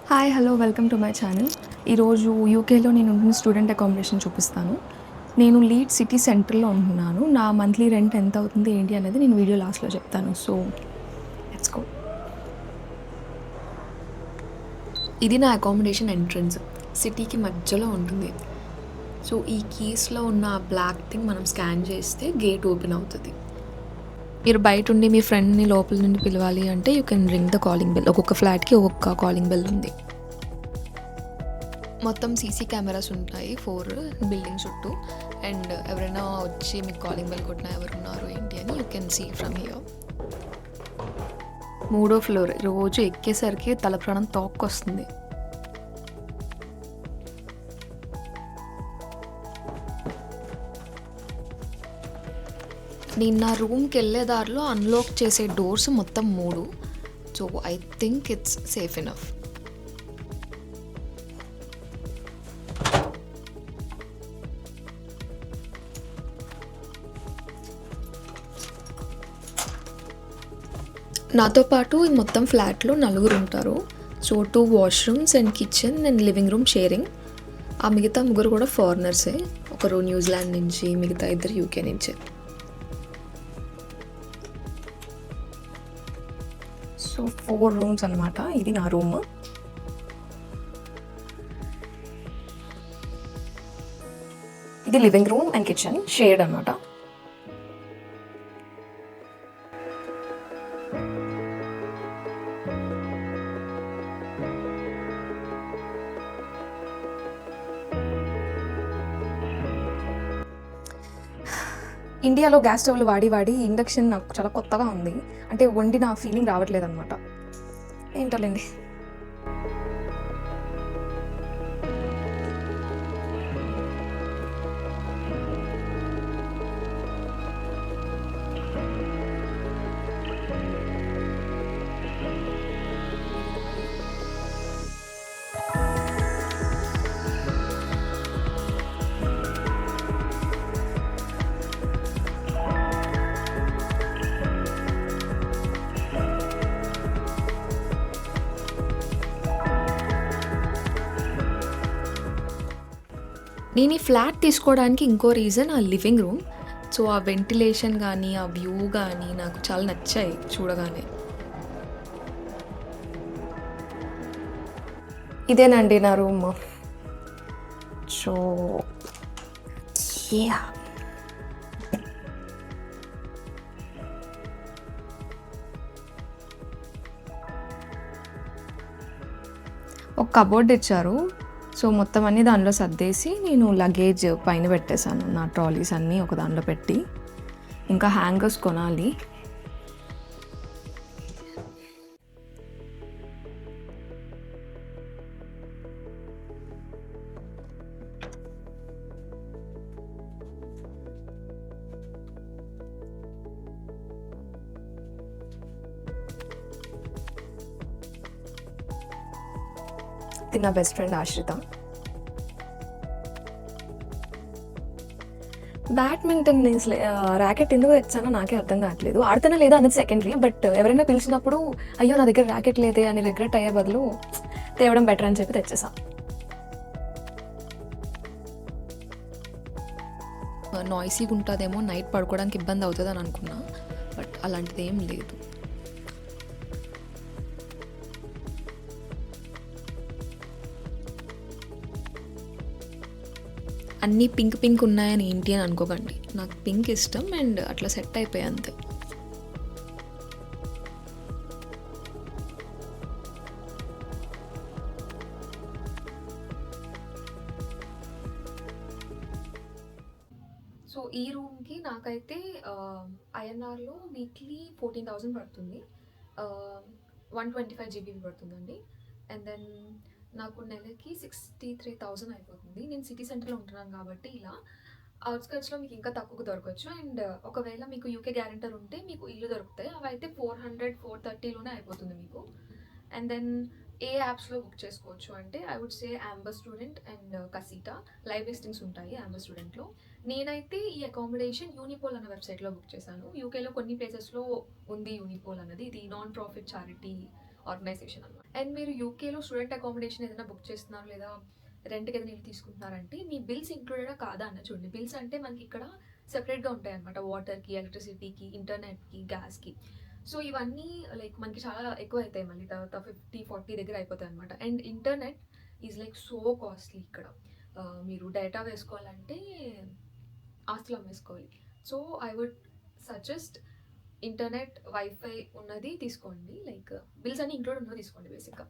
Hi hello welcome to my channel. ఈరోజు యూకేలో నేను ఉంటున్న స్టూడెంట్ అకామిడేషన్ చూపిస్తాను. నేను లీడ్ సిటీ సెంటర్లో ఉంటున్నాను. నా మంత్లీ రెంట్ ఎంత అవుతుంది ఏంటి అనేది నేను వీడియో లాస్ట్లో చెప్తాను. So let's go. ఇది నా అకామిడేషన్ ఎంట్రన్స్. సిటీకి మధ్యలో ఉంటుంది. సో ఈ కీస్లో ఉన్న బ్లాక్ థింగ్ మనం స్కాన్ చేస్తే గేట్ ఓపెన్ అవుతుంది. మీరు బయట ఉండి మీ ఫ్రెండ్ని లోపల నుండి పిలవాలి అంటే you can ring the calling bell. ఒక్కొక్క ఫ్లాట్కి ఒక్కొక్క కాలింగ్ బెల్ ఉంది. మొత్తం సీసీ కెమెరాస్ ఉంటాయి 4 బిల్డింగ్ చుట్టూ. అండ్ ఎవరైనా వచ్చి మీకు కాలింగ్ బెల్ కొట్టినా ఎవరున్నారు ఏంటి అని you can see from here. 3వ ఫ్లోర్. రోజు ఎక్కేసరికి తల ప్రాణం తోక్కొస్తుంది. నేను నా రూమ్కి వెళ్ళే దారిలో అన్లాక్ చేసే డోర్స్ మొత్తం 3. So I think it's safe enough. నాతో పాటు ఈ మొత్తం ఫ్లాట్లో 4 ఉంటారు. So 2 washrooms and kitchen and living room sharing. ఆ మిగతా 3 కూడా ఫారినర్సే. ఒకరు న్యూజిలాండ్ నుంచి, మిగతా 2 యూకే నుంచే. సో 4 రూమ్స్ అనమాట. ఇది నా రూమ్. ఇది living room and kitchen shared అనమాట. ఇండియాలో గ్యాస్ స్టవ్లు వాడి ఇండక్షన్ నాకు చాలా కొత్తగా ఉంది. అంటే వండిన ఫీలింగ్ రావట్లేదు అనమాట. ఏంటోలేండి. నేను ఈ ఫ్లాట్ తీసుకోవడానికి ఇంకో రీజన్ ఆ లివింగ్ రూమ్. సో ఆ వెంటిలేషన్ కానీ ఆ వ్యూ కానీ నాకు చాలా నచ్చాయి చూడగానే. ఇదేనండి నా రూమ్. సో యా, ఒక కబోర్డ్ ఇచ్చారు. సో మొత్తం అన్నీ దానిలో సర్దేసి నేను లగేజ్ పైన పెట్టేశాను. నా ట్రాలీస్ అన్నీ ఒక దానిలో పెట్టి. ఇంకా హ్యాంగర్స్ కొనాలి. ఇది నా బెస్ట్ ఫ్రెండ్ ఆశ్రిత. బ్యాడ్మింటన్ ర్యాకెట్ ఎందుకు తెచ్చానో నాకే అర్థం కావట్లేదు. ఆడుతున్నా లేదా అనేది సెకండరీ. బట్ ఎవరైనా పిలిచినప్పుడు అయ్యో నా దగ్గర ర్యాకెట్ లేదే అని రిగ్రెట్ అయ్యే బదులు తేవడం బెటర్ అని చెప్పి తెచ్చేసా. నాయిసీగా ఉంటుందేమో, నైట్ పడుకోవడానికి ఇబ్బంది అవుతుంది అని అనుకున్నా. బట్ అలాంటిది ఏం లేదు. అన్నీ పింక్ పింక్ ఉన్నాయని ఏంటి అని అనుకోకండి. నాకు పింక్ ఇష్టం అండ్ అట్లా సెట్ అయిపోయాయి అంతే. సో ఈ రూమ్కి నాకైతే ఐఎన్ఆర్లో వీక్లీ 14,000 పడుతుంది. 125 GB పడుతుందండి. అండ్ దెన్ నాకు నెలకి 63,000 అయిపోతుంది. నేను సిటీ సెంటర్లో ఉంటున్నాను కాబట్టి ఇలా. అవుట్స్కట్స్లో మీకు ఇంకా తక్కువకు దొరకవచ్చు. అండ్ ఒకవేళ మీకు యూకే గ్యారెంటర్ ఉంటే మీకు ఇల్లు దొరుకుతాయి. అవి అయితే 400-430లోనే అయిపోతుంది మీకు. అండ్ దెన్ ఏ యాప్స్లో బుక్ చేసుకోవచ్చు అంటే I would say Amber student and Casita. Live listings ఉంటాయి యాంబర్ స్టూడెంట్లో. నేనైతే ఈ అకామిడేషన్ యూనిపోల్ అన్న వెబ్సైట్లో బుక్ చేశాను. యూకేలో కొన్ని ప్లేసెస్లో ఉంది యూనిపోల్ అన్నది. ఇది నాన్ ప్రాఫిట్ చారిటీ ఆర్గనైజేషన్ అనమాట. అండ్ మీరు యూకేలో స్టూడెంట్ అకామిడేషన్ ఏదైనా బుక్ చేస్తున్నారు లేదా రెంట్‌కి ఏదైనా ఇల్లు తీసుకుంటున్నారంటే మీ బిల్స్ ఇంక్లూడెడా కాదా అన్న చూడండి. బిల్స్ అంటే మనకి ఇక్కడ సెపరేట్‌గా ఉంటాయన్నమాట. వాటర్‌కి, ఎలక్ట్రిసిటీకి, ఇంటర్నెట్‌కి, గ్యాస్‌కి. సో, ఇవన్నీ లైక్ మనకి చాలా ఎక్కువైతాయి మళ్ళీ తర్వాత 50, 40 దగ్గర అయిపోతాయన్నమాట. And internet is like so costly ఇక్కడ. మీరు డేటా వేసుకోవాలంటే ఆస్తులు అమ్మేసుకోవాలి. So, I would suggest internet, wifi ఉన్నది తీసుకోండి. లైక్ బిల్స్ అన్నీ ఇంక్లూడ్ ఉన్నవి తీసుకోండి బేసిక్‌గా.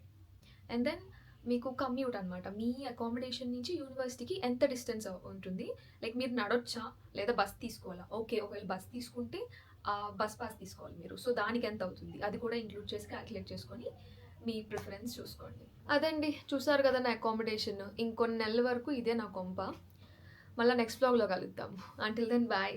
అండ్ దెన్ మీకు కమ్యూట్ అనమాట. మీ అకామిడేషన్ నుంచి యూనివర్సిటీకి ఎంత డిస్టెన్స్ ఉంటుంది? లైక్ మీరు నడొచ్చా? లేదా బస్ తీసుకోవాలా? ఓకే. ఒకవేళ బస్ తీసుకుంటే బస్ పాస్ తీసుకోవాలి మీరు. సో, దానికి ఎంత అవుతుంది? అది కూడా ఇంక్లూడ్ చేసి కాలిక్యులేట్ చేసుకొని మీ ప్రిఫరెన్స్ చూసుకోండి. అదండి. చూసారు కదా నా అకామిడేషన్. ఇంకొన్ని నెలల వరకు ఇదే నా కొంప. మళ్ళా నెక్స్ట్ వ్లాగ్‌లో కలుద్దాం. Until then bye.